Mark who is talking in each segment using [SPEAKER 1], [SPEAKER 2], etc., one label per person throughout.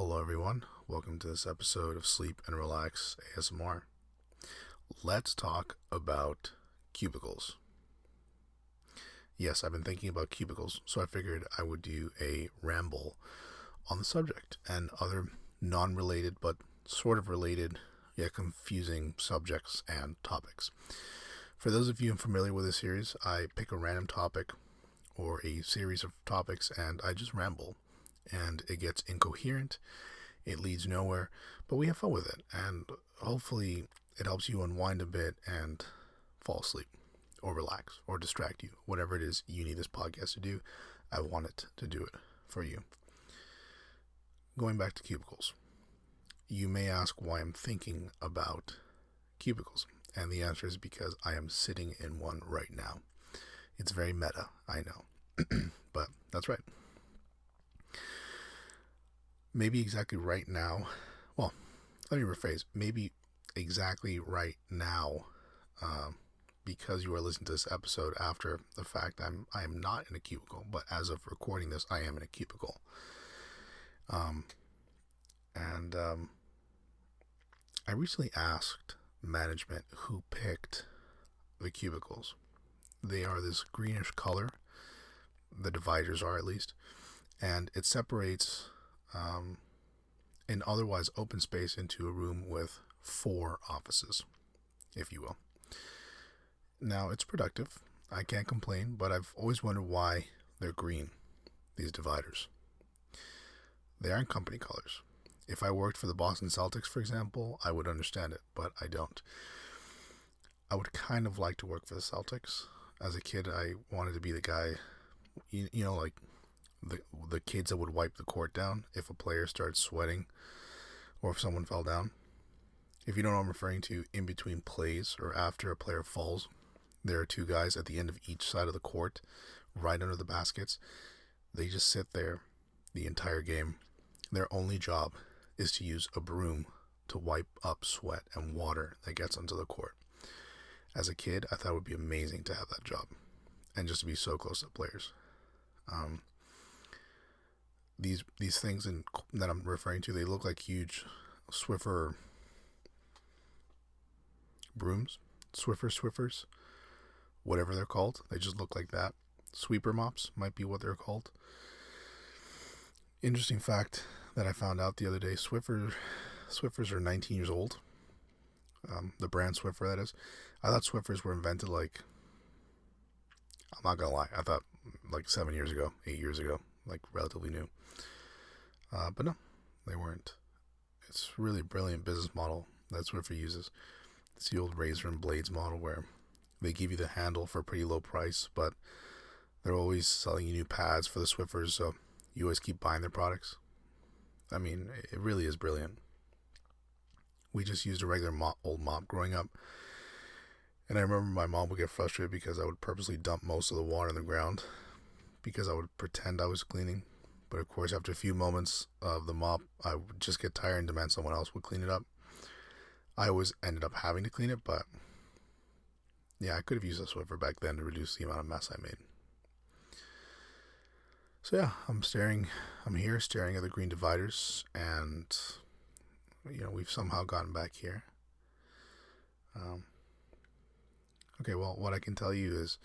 [SPEAKER 1] Hello everyone, welcome to this episode of Sleep and Relax ASMR. Let's talk about cubicles. Yes, I've been thinking about cubicles, so I figured I would do a ramble on the subject and other non-related but sort of related yet confusing subjects and topics. For those of you unfamiliar with this series, I pick a random topic or a series of topics and I just ramble. And it gets incoherent, it leads nowhere, but we have fun with it, and hopefully it helps you unwind a bit and fall asleep, or relax, or distract you, whatever it is you need this podcast to do. I want it to do it for you. Going back to cubicles, you may ask why I'm thinking about cubicles, and the answer is because I am sitting in one right now. It's very meta, I know, but that's right. Maybe exactly right now, well, let me rephrase, maybe exactly right now, because you are listening to this episode after the fact, I am not in a cubicle, but as of recording this, I am in a cubicle. I recently asked management who picked the cubicles. They are this greenish color, the dividers are at least, and it separates an otherwise open space into a room with 4 offices, if you will. Now, it's productive. I can't complain, but I've always wondered why they're green, these dividers. They aren't company colors. If I worked for the Boston Celtics, for example, I would understand it, but I don't. I would kind of like to work for the Celtics. As a kid, I wanted to be the guy, like the kids that would wipe the court down if a player started sweating or if someone fell down. If you don't know what I'm referring to, in between plays or after a player falls, there are 2 guys at the end of each side of the court, right under the baskets. They just sit there the entire game. Their only job is to use a broom to wipe up sweat and water that gets onto the court. As a kid, I thought it would be amazing to have that job and just to be so close to the players. These things that I'm referring to, they look like huge Swiffer brooms, Swiffers, whatever they're called. They just look like that. Sweeper mops might be what they're called. Interesting fact that I found out the other day, Swiffers are 19 years old. The brand Swiffer, that is. I thought Swiffers were invented I'm not gonna lie, I thought 7 years ago, 8 years ago, relatively new. But no, they weren't. It's really a brilliant business model that Swiffer uses. It's the old razor and blades model where they give you the handle for a pretty low price, but they're always selling you new pads for the Swiffers, so you always keep buying their products. I mean, it really is brilliant. We just used a regular old mop growing up, and I remember my mom would get frustrated because I would purposely dump most of the water on the ground because I would pretend I was cleaning. But of course, after a few moments of the mop, I would just get tired and demand someone else would clean it up. I always ended up having to clean it, but yeah, I could have used a Swiffer back then to reduce the amount of mess I made. So yeah, I'm here staring at the green dividers, and we've somehow gotten back here. Okay, well, what I can tell you is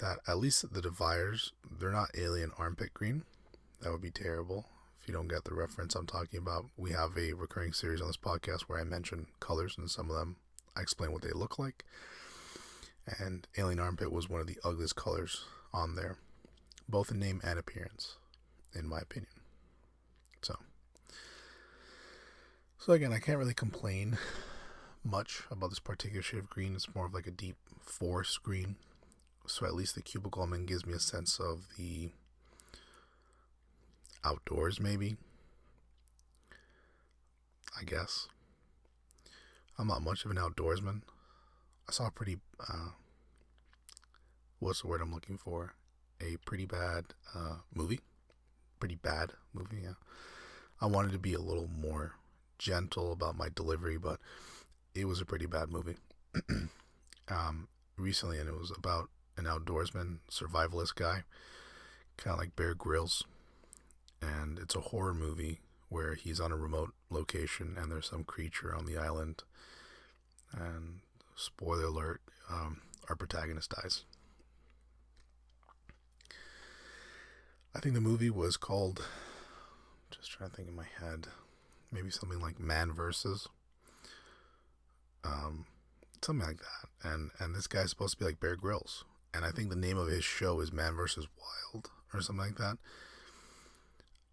[SPEAKER 1] that at least the dividers, they're not alien armpit green. That would be terrible if you don't get the reference I'm talking about. We have a recurring series on this podcast where I mention colors, and some of them I explain what they look like. And alien armpit was one of the ugliest colors on there, both in name and appearance, in my opinion. So again, I can't really complain much about this particular shade of green. It's more of like a deep forest green. So at least the cubicle I'm in gives me a sense of the outdoors, maybe. I guess. I'm not much of an outdoorsman. I saw a pretty, what's the word I'm looking for? A pretty bad movie. Pretty bad movie, yeah. I wanted to be a little more gentle about my delivery, but it was a pretty bad movie. Recently, and it was about an outdoorsman, survivalist guy, kind of like Bear Grylls. and it's a horror movie where he's on a remote location and there's some creature on the island. And spoiler alert, our protagonist dies. I think the movie was called, just trying to think in my head, maybe something like Man Versus. Something like that. And this guy's supposed to be like Bear Grylls. And I think the name of his show is Man Versus Wild or something like that.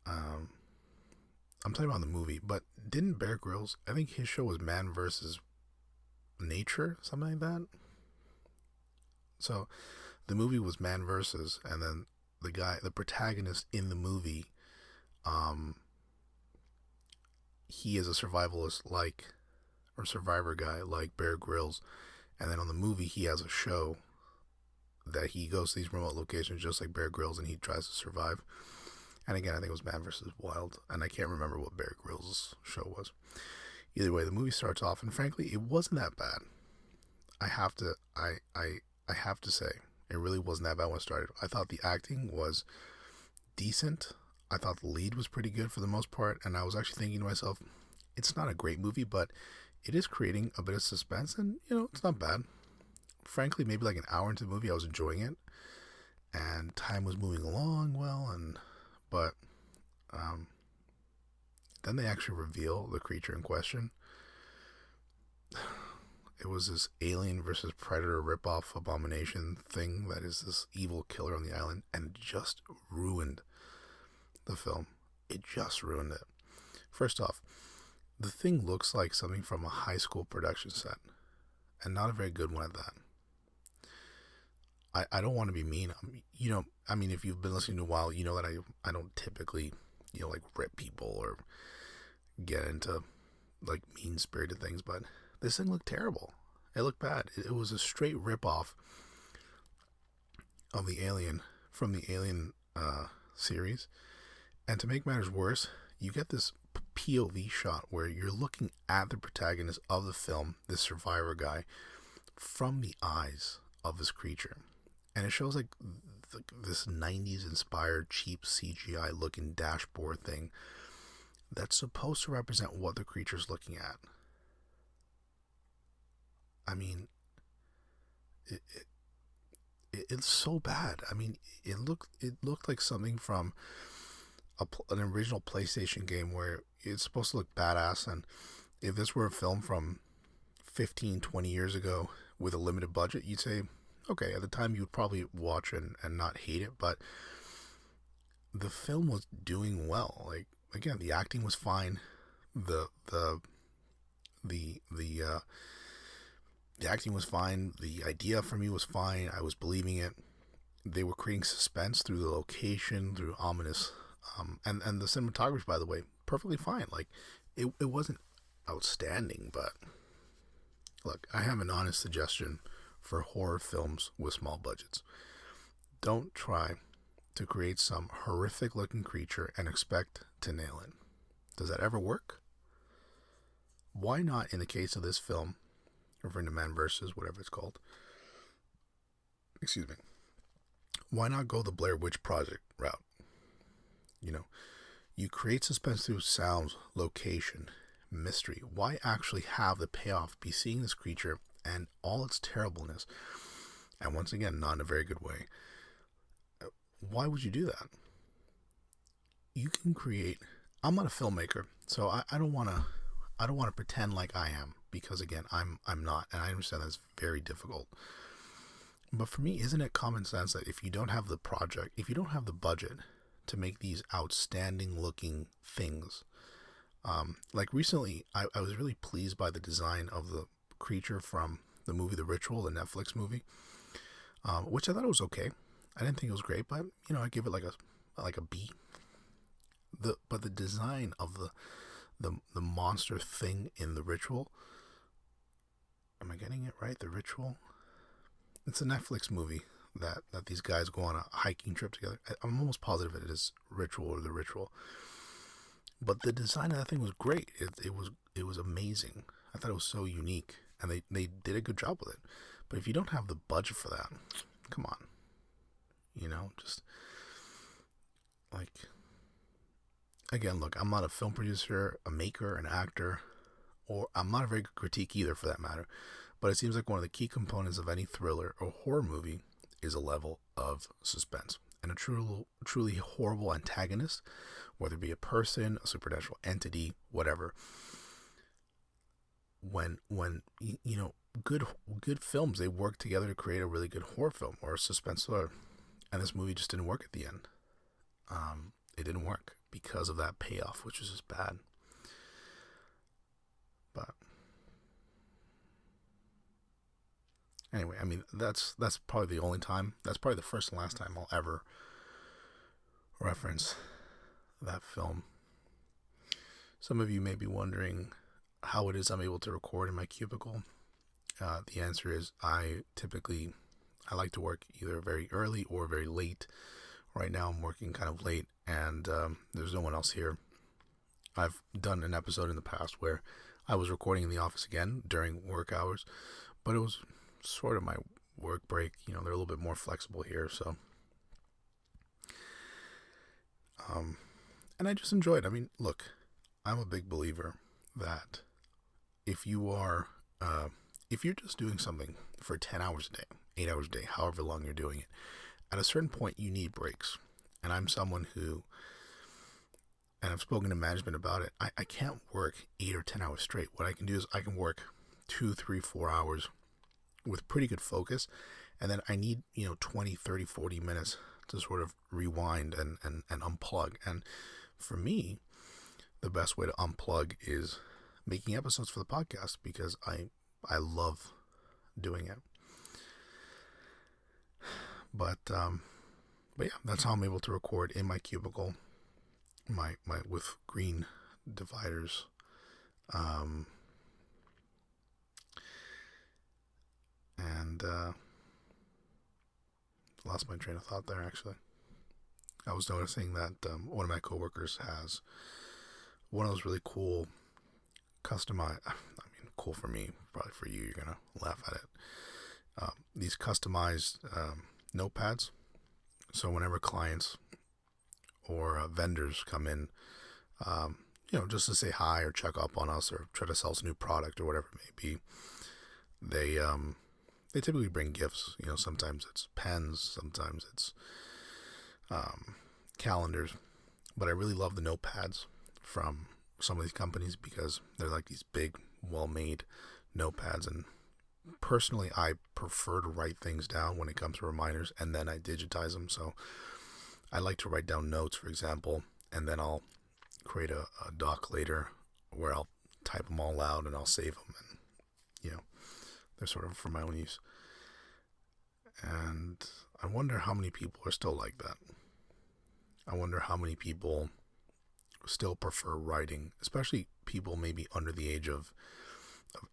[SPEAKER 1] I'm talking about the movie, but didn't Bear Grylls, I think his show was Man Versus Nature, something like that. So the movie was Man Versus, and then the protagonist in the movie, he is a survivalist or survivor guy like Bear Grylls, and then on the movie he has a show that he goes to these remote locations just like Bear Grylls, and he tries to survive. And again, I think it was Man vs. Wild, and I can't remember what Bear Grylls' show was. Either way, the movie starts off, and frankly, it wasn't that bad. I have to say, it really wasn't that bad when it started. I thought the acting was decent. I thought the lead was pretty good for the most part, and I was actually thinking to myself, it's not a great movie, but it is creating a bit of suspense, and, it's not bad. Frankly, maybe like an hour into the movie, I was enjoying it, and time was moving along well, but then they actually reveal the creature in question. It was this alien versus predator ripoff abomination thing that is this evil killer on the island, and it just ruined the film. It just ruined it. First off, the thing looks like something from a high school production set, and not a very good one at that. I don't want to be mean. If you've been listening to a while, you know that I don't typically, like rip people or get into like mean-spirited things, but this thing looked terrible. It looked bad. It was a straight rip-off of the Alien from the Alien series. And to make matters worse, you get this POV shot where you're looking at the protagonist of the film, this survivor guy, from the eyes of this creature. And it shows like this 90s inspired cheap CGI looking dashboard thing that's supposed to represent what the creature's looking at. I mean, it's so bad. I mean, it looked like something from an original PlayStation game where it's supposed to look badass, and if this were a film from 15, 20 years ago with a limited budget, you'd say, okay, at the time you would probably watch and not hate it, but the film was doing well. Like, again, the acting was fine. The acting was fine. The idea for me was fine. I was believing it. They were creating suspense through the location, through ominous, and the cinematography, by the way, perfectly fine. Like, it wasn't outstanding, but look, I have an honest suggestion for horror films with small budgets. Don't try to create some horrific looking creature and expect to nail it. Does that ever work? Why not, in the case of this film, referring to Man Versus, whatever it's called, excuse me, why not go the Blair Witch Project route? You create suspense through sounds, location, mystery. Why actually have the payoff be seeing this creature and all its terribleness, and once again, not in a very good way? Why would you do that? You can create. I'm not a filmmaker, so I don't want to pretend like I am, because again, I'm not, and I understand that's very difficult. But for me, isn't it common sense that if you don't have the project, if you don't have the budget to make these outstanding looking things, like recently, I was really pleased by the design of the creature from the movie The Ritual, the Netflix movie, which I thought it was okay. I didn't think it was great, but I give it like a B. But the design of the monster thing in The Ritual, am I getting it right? The Ritual? It's a Netflix movie that these guys go on a hiking trip together. I'm almost positive it is Ritual or The Ritual. But the design of that thing was great. It was amazing. I thought it was so unique, and they did a good job with it. But if you don't have the budget for that, come on. Just like, again, look, I'm not a film producer, a maker, an actor, or I'm not a very good critique either for that matter. But it seems like one of the key components of any thriller or horror movie is a level of suspense. And a truly horrible antagonist, whether it be a person, a supernatural entity, whatever. When good films, they work together to create a really good horror film or a suspense thriller. And this movie just didn't work at the end. It didn't work because of that payoff, which was just bad. But anyway, I mean, that's probably the only time. That's probably the first and last time I'll ever reference that film. Some of you may be wondering how it is I'm able to record in my cubicle. The answer is I like to work either very early or very late. Right now I'm working kind of late, and there's no one else here. I've done an episode in the past where I was recording in the office again during work hours, but it was sort of my work break. They're a little bit more flexible here, so. And I just enjoyed it. I mean, look, I'm a big believer that if you're just doing something for 10 hours a day, 8 hours a day, however long you're doing it, at a certain point you need breaks. And I'm someone who, and I've spoken to management about it, I can't work 8 or 10 hours straight. What I can do is I can work 2, 3, 4 hours with pretty good focus, and then I need 20, 30, 40 minutes to sort of rewind and unplug. And for me, the best way to unplug is making episodes for the podcast, because I love doing it. But yeah, that's how I'm able to record in my cubicle, my with green dividers. And lost my train of thought there, actually. I was noticing that one of my coworkers has one of those really cool customized, cool for me, probably for you, you're going to laugh at it. These customized notepads. So whenever clients or vendors come in, just to say hi or check up on us or try to sell us a new product or whatever it may be, they typically bring gifts. Sometimes it's pens, sometimes it's calendars. But I really love the notepads from some of these companies because they're like these big, well-made notepads. And personally, I prefer to write things down when it comes to reminders, and then I digitize them. So I like to write down notes, for example, and then I'll create a doc later where I'll type them all out and I'll save them, and they're sort of for my own use. And I wonder how many people are still like that. I wonder how many people still prefer writing, especially people maybe under the age of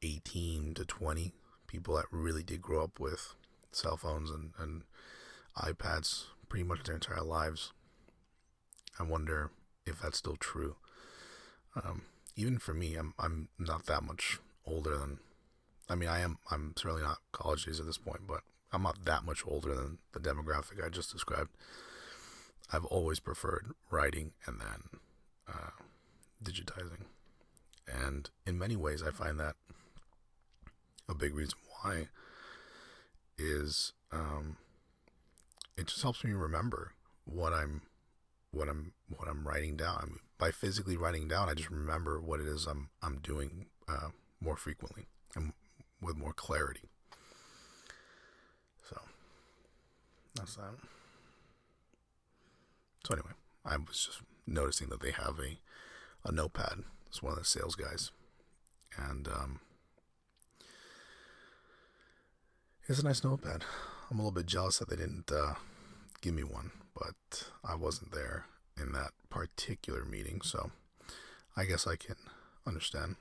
[SPEAKER 1] 18 to 20, people that really did grow up with cell phones and iPads pretty much their entire lives. I wonder if that's still true. Even for me, I'm not that much older than, I'm certainly not college days at this point, but I'm not that much older than the demographic I just described. I've always preferred writing and then digitizing. And in many ways, I find that a big reason why is it just helps me remember what I'm writing down. By physically writing down, I just remember what it is I'm doing more frequently and with more clarity. So that's that. So anyway, I was just noticing that they have a notepad. It's one of the sales guys, and it's a nice notepad. I'm a little bit jealous that they didn't give me one, but I wasn't there in that particular meeting, so I guess I can understand.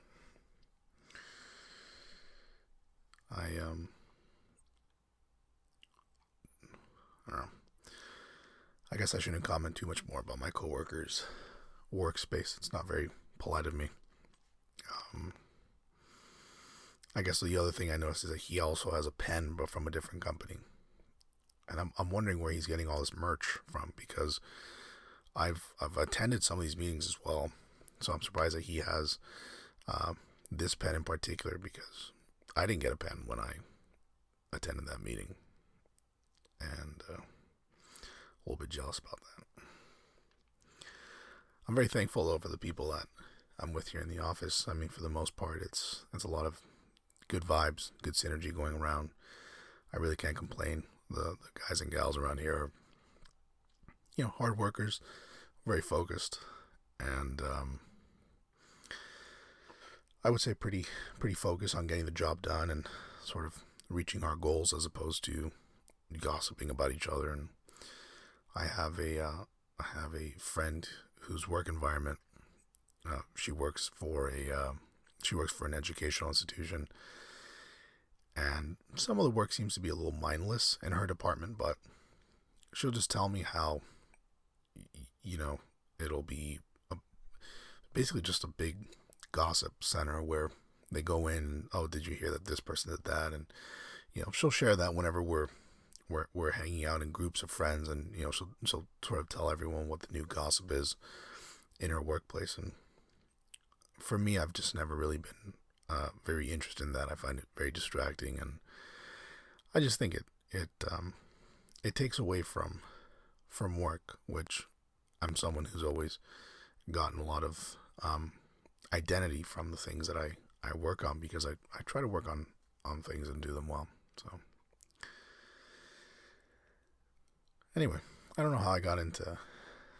[SPEAKER 1] I don't know. I guess I shouldn't comment too much more about my coworkers' workspace. It's not very polite of me. I guess the other thing I noticed is that he also has a pen, but from a different company. And I'm wondering where he's getting all this merch from, because I've attended some of these meetings as well, so I'm surprised that he has uh, this pen in particular, because I didn't get a pen when I attended that meeting, and a little bit jealous about that. I'm very thankful though for the people that I'm with here in the office. I mean, for the most part, it's a lot of good vibes, good synergy going around. I really can't complain. The guys and gals around here are, hard workers, very focused, and I would say pretty focused on getting the job done and sort of reaching our goals, as opposed to gossiping about each other. And I have a friend whose work environment, she works for an educational institution, and some of the work seems to be a little mindless in her department, but she'll just tell me how, it'll be basically just a big gossip center where they go in, oh, did you hear that this person did that? And she'll share that whenever we're hanging out in groups of friends, and she'll sort of tell everyone what the new gossip is in her workplace. And for me, I've just never really been very interested in that. I find it very distracting, and I just think it takes away from work, which I'm someone who's always gotten a lot of identity from the things that I work on, because I try to work on things and do them well. So anyway, I don't know how I got into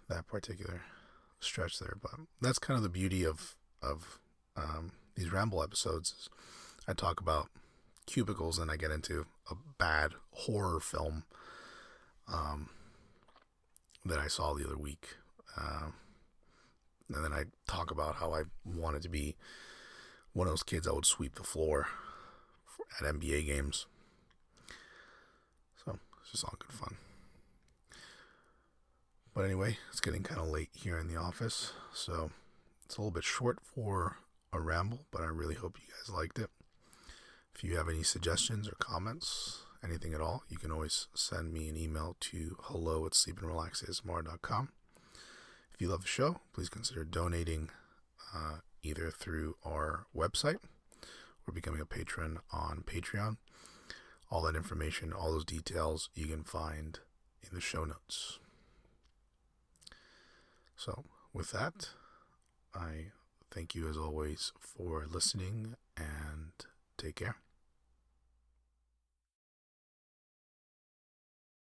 [SPEAKER 1] that particular stretch there, but that's kind of the beauty of these Ramble episodes. Is I talk about Cubicles, and I get into a bad horror film that I saw the other week, and then I talk about how I wanted to be one of those kids that would sweep the floor at NBA games. So it's just all good fun. But anyway, it's getting kind of late here in the office, so it's a little bit short for a ramble, but I really hope you guys liked it. If you have any suggestions or comments, anything at all, you can always send me an email to hello@sleepandrelaxasmr.com. If you love the show, please consider donating either through our website or becoming a patron on Patreon. All that information, all those details, you can find in the show notes. So with that, I thank you as always for listening, and take care.